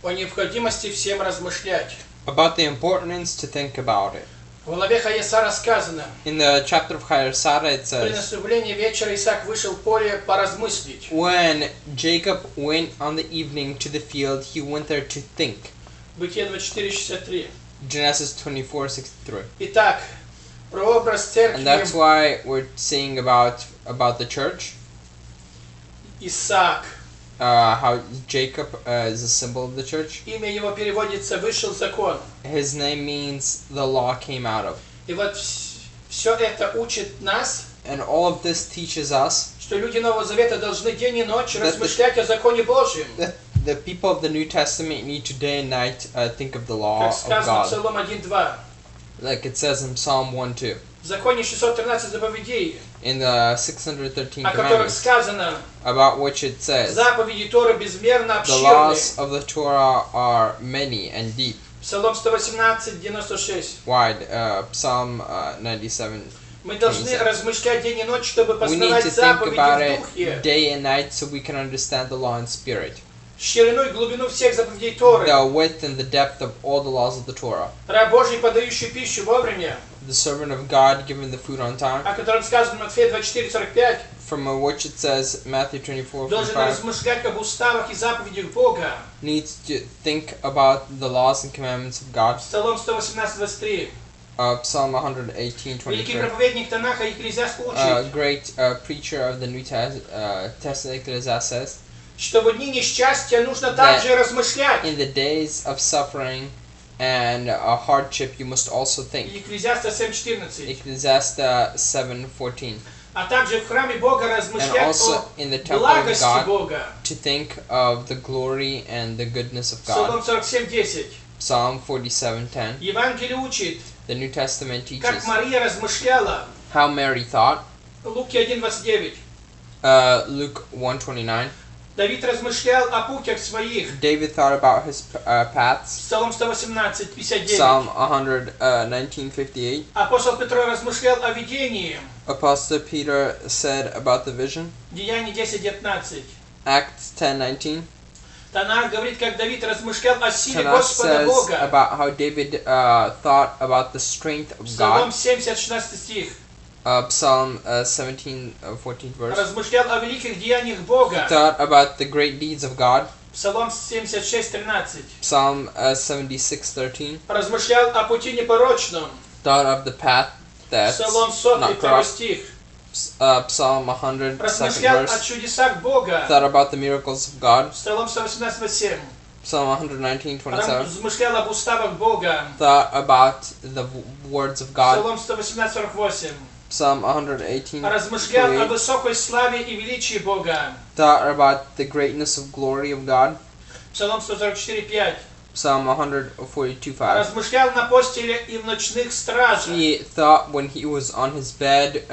о необходимости всем размышлять. about the importance to think about it. В главе Хаесара сказано: In the chapter of Chayesara it при says, наступлении вечера Исаак вышел в поле поразмыслить. when Jacob went on the evening to the field, he went there to think. Бытие 24:63. Genesis 24:63. Итак, прообраз церкви And that's why we're seeing about the church. Исаак. How Jacob is a symbol of the church. Имя его переводится «вышел закон». His name means the law came out of. И вот все это учит нас, And all of this teaches us что люди Нового Завета должны день и ночь размышлять о законе Божьем. that the people of the New Testament need to day and night think of the law Как of сказано в God. Псалом 1:2. Like it says in Psalm 1:2. В законе 613 заповедей, In the 613 о которых commandments, сказано: about which it says, заповеди Торы безмерно the обширны. laws of the Torah are many and deep, Псалом 118:96. wide. Psalm 97. Мы должны размышлять день и ночь, чтобы We need познавать to think заповеди about в it духе, day and night so we can understand the law in spirit. ширину и глубину всех заповедей Торы. The width and the depth of all the laws of the Torah. Раб Божий, подающий пищу вовремя, The servant of God given the food on time, о котором сказано в Матфея 24:45, from which it says, Matthew 24:45, должен размышлять об уставах и заповедях Бога. needs to think about the laws and commandments of God. Псалом 118:23. Psalm Великий 118:23. проповедник Танаха Екклезиаст A учит, great preacher of the New Testament, Ecclesiastes, says, что в дни несчастья нужно также размышлять. in the days of suffering and hardship you must also think. Екклезиаста 7:14. Ecclesiastes 7:14. А также в храме Бога And размышлять also о in the temple of благости God Бога. to think of the glory and the goodness of God. Псалом 47:10. Psalm 47:10. Евангелие учит, The New Testament как teaches Мария размышляла. how Mary thought. Луки 1:29. Luke 1:29. Давид размышлял о путях своих. David thought about his paths. Псалом 118:59. Psalm 119:58. Апостол Петро размышлял о видении. Apostle Peter said about the vision. Деяния 10:19. Acts 10:19. Танах говорит, как Давид размышлял о силе Tanakh Господа says Бога. about how David thought about the strength of Псалом God. 70:16 стих. Psalm 17:14 verse. Размышлял о великих деяниях He Бога. thought about the great deeds of God. Псалом 76:13. Psalm 76:13. Размышлял о пути непорочном. Thought of the path that's Псалом 100, not 2 corrupt. стих. Psalm 100, second Размышлял о verse. чудесах Бога. Thought about the miracles of God. Псалом 118:7. Psalm 119:27. Размышлял об уставах Бога. Thought about the words of God. Псалом 118:48. Psalm 118. Размышлял о 28. высокой славе и величии Бога. Thought about the greatness of glory of God. Псалом 144:5. Psalm 142:5. Размышлял на постеле и в ночных стражах. He thought when he was on his bed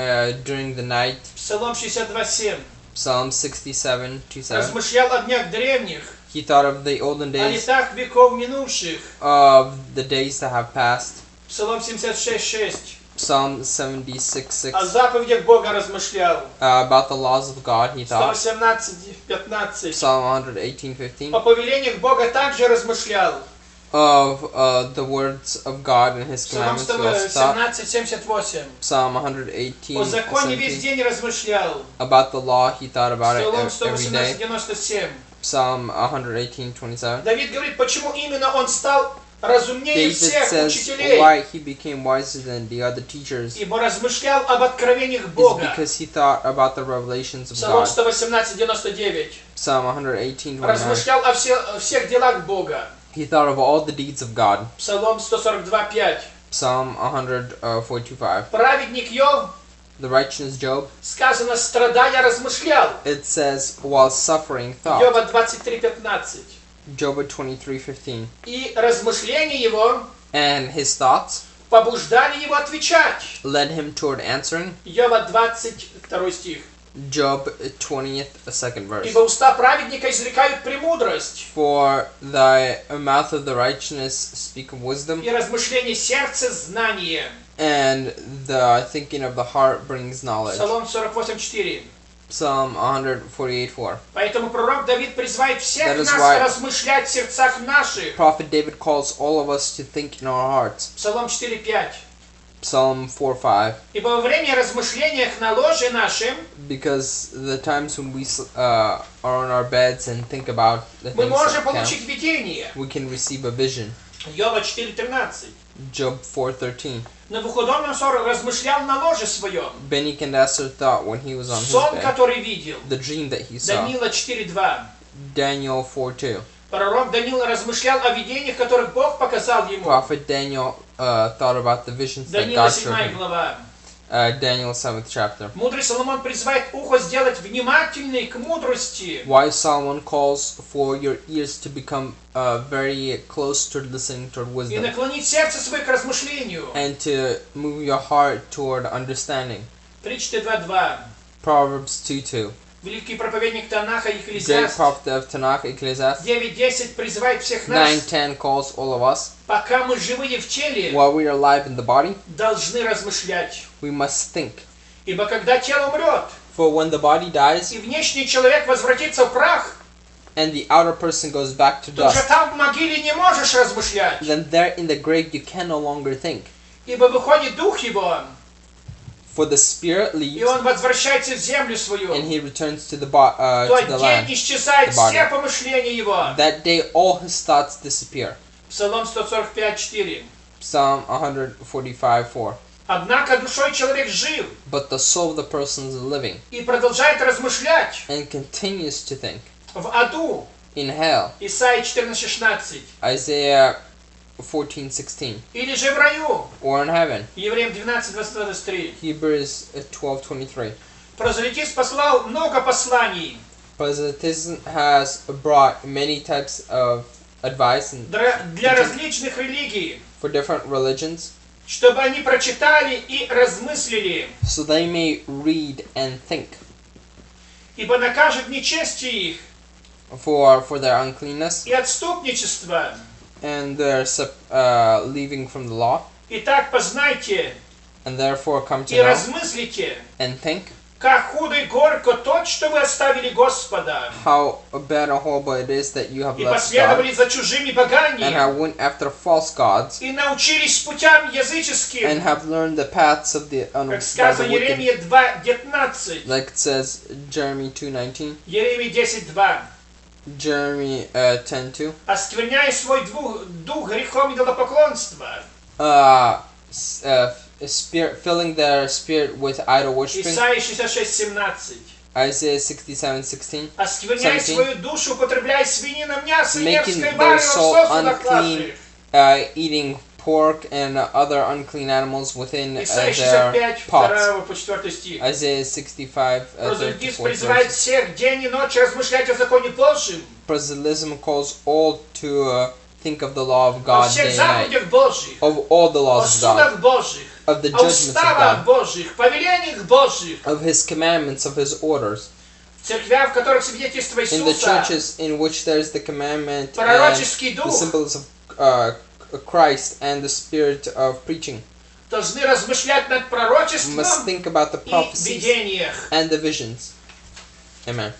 during the night. Псалом 62:7. Psalm 67:7. Размышлял о днях древних, He thought of the olden о days, летах веков минувших. of the days that have passed. Псалом 76:6. Psalm 76:6. О заповедях Бога размышлял. About the laws of God, he thought. 118:15. Psalm 118:15. О повелениях Бога также размышлял. Of the words of God and His Псалом commandments, he also thought. 117:78. Psalm О законе весь 118:17. день размышлял. About the law, he thought about it Псалом every day. 118:97. Psalm 118:27. Давид говорит, почему именно он стал разумнее David всех says учителей. why he became wiser than the other teachers. Ибо размышлял об откровениях Is Бога. because he thought about the revelations of Псалом God. 118:99. Psalm 118:29. Размышлял о всех делах Бога. He thought of all the deeds of God. Псалом 142:5. Psalm 142:5. Праведник Йов, The righteous Job. сказано, страдая размышлял. It says while suffering thought. Йова 23:15. Job 23:15. И размышления его And his thoughts побуждали его отвечать. led him toward answering. Йова 22 стих. Job 20th, second verse. Ибо уста праведника изрекают премудрость, For the mouth of the righteous speak of wisdom, и размышления сердца знание. and the thinking of the heart brings knowledge. Псалом 48:4. Psalm 148:4. Поэтому пророк Давид призывает That всех is нас why размышлять в сердцах наших. Prophet David calls all of us to think in our hearts. Псалом 4:5. Psalm 4:5. Ибо во время размышлениях на ложе нашем Because the times when we are on our beds and think about the мы things можем that count, получить видение. we can receive a vision. Йова 4:13. Job 4:13. Навуходоносор размышлял на ложе своем. Benny Candacer thought when he was on his Сон, bed, который видел. the dream that he saw. Даниила 4:2. Daniel 4:2. Пророк Даниил размышлял о видениях, которых Бог показал ему. Prophet Daniel thought about the visions that Даниила God showed 7 him. глава. Daniel 7th chapter. Мудрый Соломон призывает ухо сделать внимательней к мудрости. Wise Solomon calls for your ears to become very close to listening toward И wisdom, наклонить сердце свое к размышлению. and to move your heart toward understanding. Притча 2:2. Proverbs 2:2. Великий проповедник Танаха Great Екклесиаст prophet of Tanakh, Ecclesiastes 9:10 призывает всех нас, 9:10 calls all of us, пока мы живые в теле, while we are alive in the body, должны размышлять. we must think. Ибо когда тело умрет, For when the body dies и внешний человек возвратится в прах, and the outer person goes back to то уже dust, там в могиле не можешь размышлять. then there in the grave you can no longer think. Ибо выходит дух его, For the spirit и leaves он возвращается в землю свою. and he returns to the В тот to the land. день исчезают the body. все помышления его. That day all his thoughts disappear. Псалом 145:4. Psalm 145:4. Однако душой человек жив But the soul of the person is living и продолжает размышлять and continues to think. в аду. In hell, Исайя 14:16. Isaiah 14:16. Или же в раю. Or in heaven, Евреям 12:23. Hebrews 12:23. Прозелитизм послал много посланий Positivism has brought many types of advice для различных религий, for different religions, чтобы они прочитали и размыслили. so they may read and think. Ибо накажет нечестие их For their uncleanness и отступничество. and their leaving from the law, Итак, познайте and therefore come to и know размыслите, and think как худо и горько то, что вы оставили Господа, how bad and horrible it is that you have и left God последовали за чужими богами, and have went after false gods и научились путям and языческим, have learned the paths of the как сказано wicked, Еремия 2:19, like it says Jeremy 2:19, Еремия 10:2. Jeremy 10:2. Оскверняя свой дух грехом идолопоклонства. Filling their spirit with idol worshiping. Исайя 66:17. Isaiah 67:16. Оскверняя свою душу, употребляя свинину, мясо и Making мерзкое their варево в soul сосудах unclean, ваших. eating pork and other unclean animals within Исайя their 65, pots. 2-4 стих. Isaiah 65, Прозелитизм 34 призывает verse. всех день и ночь размышлять о законе Божьем, Proselytism calls all to think of the law of о God всех day and night, заповедях Божьих, of all the о laws of God, судах Божьих, of the о judgments of уставах God, Божьих, повелениях Божьих, of His commandments, of His orders. в церквях, в которых свидетельство In the Иисуса, churches in which there is the commandment and пророческий the дух, symbols of Christ and the spirit of preaching, должны размышлять над we must пророчеством think about the и prophecies видениях. and the visions. Amen.